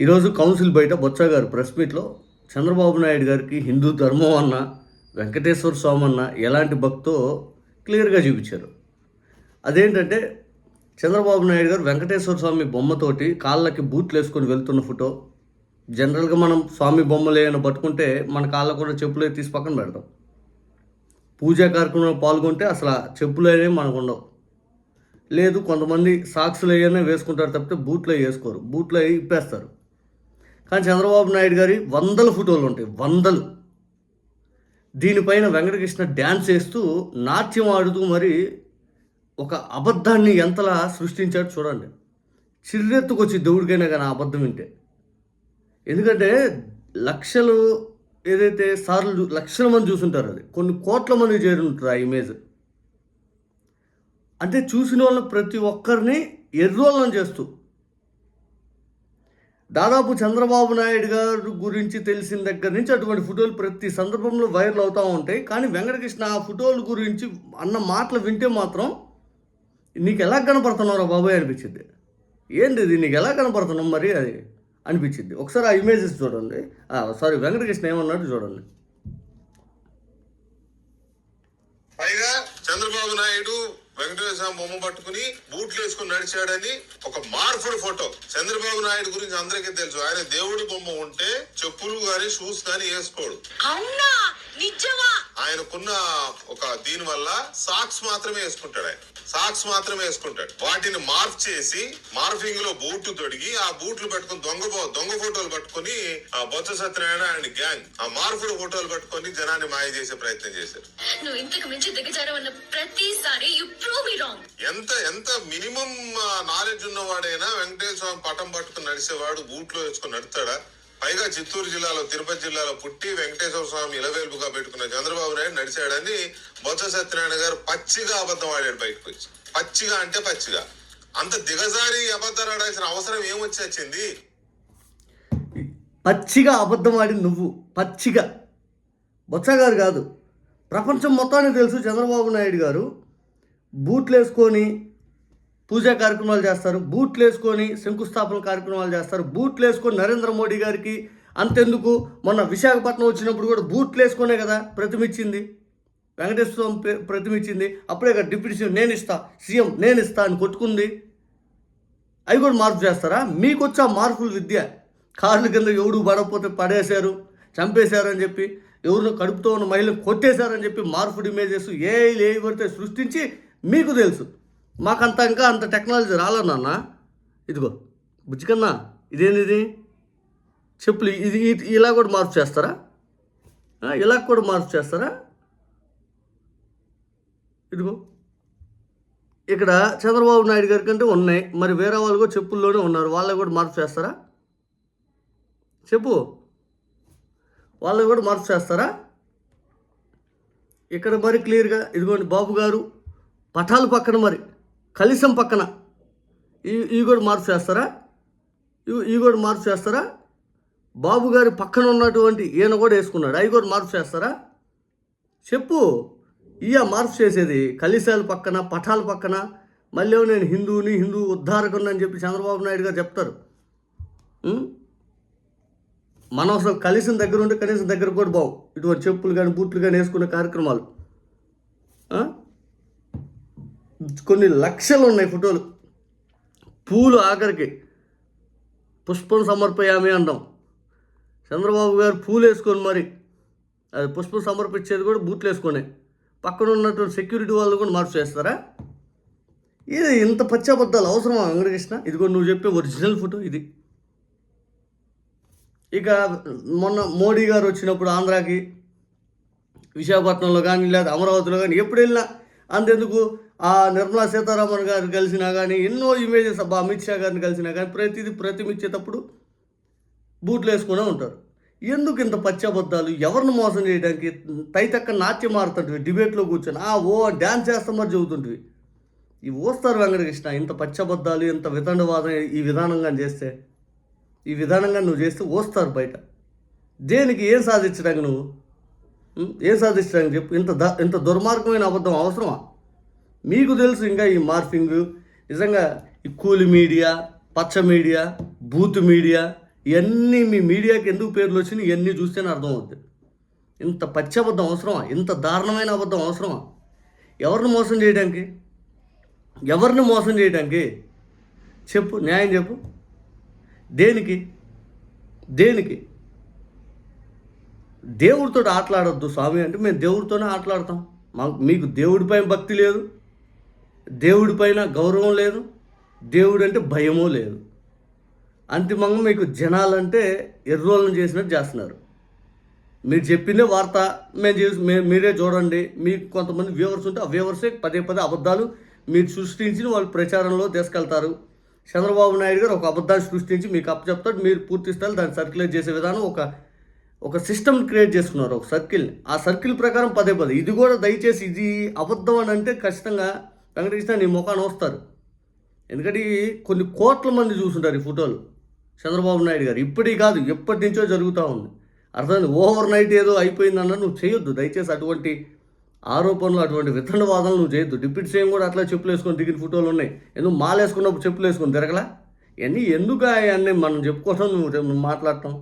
ఈరోజు కౌన్సిల్ బయట బొత్స గారు ప్రెస్ మీట్లో చంద్రబాబు నాయుడు గారికి హిందూ ధర్మం అన్న వెంకటేశ్వర స్వామి అన్న ఎలాంటి భక్తో క్లియర్గా చూపించారు. అదేంటంటే చంద్రబాబు నాయుడు గారు వెంకటేశ్వర స్వామి బొమ్మతోటి కాళ్ళకి బూట్లు వేసుకొని వెళ్తున్న ఫోటో. జనరల్గా మనం స్వామి బొమ్మలు ఏమైనా పట్టుకుంటే మన కాళ్ళకు కూడా చెప్పులు తీసి పక్కన పెడతాం. పూజా కార్యక్రమంలో పాల్గొంటే అసలు చెప్పులు అనేవి మనకు ఉండవు. లేదు, కొంతమంది సాక్స్లు అయ్యనే వేసుకుంటారు తప్పితే బూట్లు వేసుకోరు, బూట్లు అవి ఇప్పేస్తారు. కానీ చంద్రబాబు నాయుడు గారి వందల ఫోటోలు ఉంటాయి, వందలు. దీనిపైన వెంకటకృష్ణ డ్యాన్స్ వేస్తూ నాట్యం ఆడుతూ మరి ఒక అబద్ధాన్ని ఎంతలా సృష్టించాడు చూడండి. చిర్రెత్తుకొచ్చి దేవుడికైనా కానీ ఆ అబద్ధం వింటే. ఎందుకంటే లక్షలు ఏదైతే సార్లు లక్షల మంది చూసుంటారు, అది కొన్ని కోట్ల మంది చేరి ఉంటారు ఆ ఇమేజ్. అంటే చూసిన వాళ్ళని ప్రతి ఒక్కరిని ఎర్రోళ్ళని చేస్తూ దాదాపు చంద్రబాబు నాయుడు గారు గురించి తెలిసిన దగ్గర నుంచి అటువంటి ఫోటోలు ప్రతి సందర్భంలో వైరల్ అవుతూ ఉంటాయి. కానీ వెంకటకృష్ణ ఆ ఫోటోల గురించి అన్న మాటలు వింటే మాత్రం నీకు ఎలా కనపడుతున్నావురా బాబాయ్ అనిపించింది. ఏంటి ఇది, నీకు ఎలా కనపడుతున్నావు మరి అది అనిపించింది. ఒకసారి ఆ ఇమేజెస్ చూడండి. సారీ, వెంకటకృష్ణ ఏమన్నాడు చూడండి. పైగా చంద్రబాబు నాయుడు వెంకటేశ్వర బొమ్మ పట్టుకుని బూట్లు వేసుకుని నడిచాడని ఒక మార్పుడు ఫోటో. చంద్రబాబు నాయుడు గురించి అందరికీ తెలుసు, ఆయన దేవుడి బొమ్మ ఉంటే చెప్పులు గాని షూస్ గాని వేసుకోడు. ఆయనకున్న ఒక దీని వల్ల సాక్స్ మాత్రమే వేసుకుంటాడు. ఆయన సాక్స్ మాత్రమే వేసుకుంటాడు. వాటిని మార్ఫ్ చేసి మార్ఫింగ్ లో బూట్లు తొడిగి ఆ బూట్లు పట్టుకుని దొంగ ఫోటోలు పట్టుకుని బొత్స సత్యనారాయణ అండ్ గ్యాంగ్ ఆ మార్పుడు ఫోటోలు పట్టుకుని జనాన్ని మాయ చేసే ప్రయత్నం చేశారు. నువ్వు ఇంతకు మించి దిగజారవన్న ప్రతిసారి యు ప్రూవ్ మీ రాంగ్. ఎంత మినిమం నాలెడ్జ్ ఉన్నవాడైనా వెంకటేశ్వర స్వామి పటం పట్టుకుని నడిచేవాడు బూట్లో వేసుకుని నడుస్తాడా? పైగా చిత్తూరు జిల్లాలో తిరుపతి జిల్లాలో పుట్టి వెంకటేశ్వర స్వామి ఇలవేల్పుగా పెట్టుకున్న చంద్రబాబు నాయుడు నడిచాడని బొత్స సత్యనారాయణ గారు పచ్చిగా అబద్ధం ఆడాడు. బయటకు వచ్చి పచ్చిగా అంటే పచ్చిగా అంత దిగజారి అబద్ధాలు ఆడాల్సిన అవసరం ఏమొచ్చింది? పచ్చిగా అబద్ధం ఆడింది నువ్వు, పచ్చిగా. బొత్స గారు కాదు, ప్రపంచం మొత్తానికి తెలుసు చంద్రబాబు నాయుడు గారు బూట్లు వేసుకొని పూజా కార్యక్రమాలు చేస్తారు, బూట్లు వేసుకొని శంకుస్థాపన కార్యక్రమాలు చేస్తారు, బూట్లు వేసుకొని నరేంద్ర మోడీ గారికి అంతెందుకు మొన్న విశాఖపట్నం వచ్చినప్పుడు కూడా బూట్లు వేసుకునే కదా ప్రతిమిచ్చింది, వెంకటేశ్వర స్వామి ప్రతిమిచ్చింది. అప్పుడే కదా డిప్యూటీ సీఎం నేను ఇస్తా, సీఎం నేను ఇస్తా అని కొట్టుకుంది. అవి కూడా మార్పు చేస్తారా? మీకు వచ్చా మార్పుల విద్య. కార్ల కింద ఎవడు పడకపోతే పడేశారు, చంపేశారు అని చెప్పి, ఎవరినో కడుపుతో ఉన్న మహిళను కొట్టేశారని చెప్పి మార్పుడు ఇమేజెస్ ఏ పడితే సృష్టించి మీకు తెలుసు. మాకంతా ఇంకా అంత టెక్నాలజీ రాలన్నా. ఇదిగో బుజ్జికన్నా, ఇదేంటిది చెప్పులు, ఇది ఇలా కూడా మార్పు చేస్తారా? ఇలా కూడా మార్పు చేస్తారా? ఇదిగో ఇక్కడ చంద్రబాబు నాయుడు గారి కంటే ఉన్నాయి, మరి వేరే వాళ్ళు కూడా చెప్పుల్లోనే ఉన్నారు, వాళ్ళకి కూడా మార్పు చేస్తారా? చెప్పు, వాళ్ళకి కూడా మార్పు చేస్తారా? ఇక్కడ మరి క్లియర్గా ఇదిగోండి బాబు గారు పటాల పక్కన మరి కలిసం పక్కన ఇవి కూడా మార్పు చేస్తారా? ఇవి కూడా మార్పు చేస్తారా? బాబు గారి పక్కన ఉన్నటువంటి ఈయన కూడా వేసుకున్నాడు, అవి కూడా మార్పు చేస్తారా? చెప్పు, మార్పు చేసేది కలిసాల పక్కన పటాల పక్కన. మళ్ళీ నేను హిందూ ఉద్ధారకుని అని చెప్పి చంద్రబాబు నాయుడు గారు చెప్తారు. మనం అసలు కలిసిన దగ్గర ఉంటే కనీసం దగ్గర కూడా బావు ఇటువంటి చెప్పులు కానీ బూట్లు కానీ వేసుకునే కార్యక్రమాలు. కొన్ని లక్షలు ఉన్నాయి ఫోటోలు. పూలు ఆఖరికి పుష్పం సమర్పయామి అంటాం. చంద్రబాబు గారు పూలు వేసుకొని మరి అది పుష్పం సమర్పించేది కూడా బూట్లు వేసుకొని. పక్కన ఉన్నటువంటి సెక్యూరిటీ వాళ్ళు కూడా మార్పు చేస్తారా? ఇది ఇంత పచ్చబద్దాలు అవసరమా వెంకటకృష్ణ? ఇదిగో నువ్వు చెప్పే ఒరిజినల్ ఫోటో ఇది. ఇక మొన్న మోడీ గారు వచ్చినప్పుడు ఆంధ్రాకి, విశాఖపట్నంలో కానీ లేదా అమరావతిలో కానీ ఎప్పుడు వెళ్ళినా అంతెందుకు ఆ నిర్మలా సీతారామన్ గారు కలిసినా కానీ ఎన్నో ఇమేజెస్ అమిత్ షా గారిని కలిసినా కానీ ప్రతిమిచ్చేటప్పుడు బూట్లు వేసుకునే ఉంటారు. ఎందుకు ఇంత పచ్చబద్దాలు? ఎవరిని మోసం చేయడానికి? తైతక్క నాట్యం ఆడుతుంటివి డిబేట్లో కూర్చొని డ్యాన్స్ చేస్తాం మరి చెబుతుంటివి. ఇవి వస్తారు వెంకటకృష్ణ. ఇంత పచ్చబద్దాలు, ఇంత వితండవాదం ఈ విధానంగా చేస్తే, ఈ విధానంగా నువ్వు చేస్తే వస్తారు బయట. దేనికి? ఏం సాధించడానికి నువ్వు? ఏం సాధించడానికి చెప్పు. ఇంత దుర్మార్గమైన అబద్ధం అవసరమా? మీకు తెలుసు ఇంకా ఈ మార్ఫింగ్ నిజంగా ఈ కూలి మీడియా, పచ్చ మీడియా, బూత్ మీడియా ఇవన్నీ మీ మీడియాకి ఎందుకు పేర్లు వచ్చినాయి ఇవన్నీ చూస్తేనే అర్థమవుతుంది. ఇంత పచ్చి అబద్ధం అవసరమా? ఇంత దారుణమైన అబద్ధం అవసరమా? ఎవరిని మోసం చేయడానికి? ఎవరిని మోసం చేయడానికి? చెప్పు, న్యాయం చెప్పు. దేనికి? దేనికి? దేవుడితో ఆటలాడొద్దు స్వామి అంటే మేము దేవుడితోనే ఆటలాడతాం. మీకు దేవుడిపైన భక్తి లేదు, దేవుడిపైన గౌరవం లేదు, దేవుడు అంటే భయమూ లేదు. అంతిమంగా మీకు జనాలంటే ఎర్రోళ్ళని చేసినట్టు చేస్తున్నారు. మీరు చెప్పిందే వార్త మీరే చూడండి. మీకు కొంతమంది వ్యూవర్స్ ఉంటే ఆ వ్యూవర్సే పదే పదే అబద్ధాలు మీరు సృష్టించి వాళ్ళు ప్రచారంలో తీసుకెళ్తారు. చంద్రబాబు నాయుడు గారు ఒక అబద్ధాన్ని సృష్టించి మీకు అప్పచెప్తాడు. మీరు పూర్తి స్థాయిలో దాన్ని సర్క్యులేట్ చేసే విధానం ఒక సిస్టమ్ క్రియేట్ చేసుకున్నారు, ఒక సర్కిల్ని. ఆ సర్కిల్ ప్రకారం పదే పదే ఇది కూడా దయచేసి ఇది అబద్ధం అని అంటే ఖచ్చితంగా వెంకటకృష్ణ నీ ముఖాన్ని వస్తారు. ఎందుకంటే కొన్ని కోట్ల మంది చూసుంటారు ఈ ఫోటోలు. చంద్రబాబు నాయుడు గారు ఇప్పటికీ కాదు ఎప్పటి నుంచో జరుగుతూ ఉంది. అర్థమైంది? ఓవర్ నైట్ ఏదో అయిపోయిందన్న నువ్వు చేయొద్దు దయచేసి. అటువంటి ఆరోపణలు, అటువంటి వితండవాదనలు నువ్వు చేయొద్దు. డిప్యూటీ సీఎం కూడా అట్లా చెప్పులు వేసుకొని దిగిన ఫోటోలు ఉన్నాయి. ఎందుకు మాలేసుకున్నప్పుడు చెప్పులు వేసుకొని తిరగలా? ఇవన్నీ ఎందుకు అవన్నీ మనం చెప్పుకోవటం, నువ్వు మాట్లాడటం?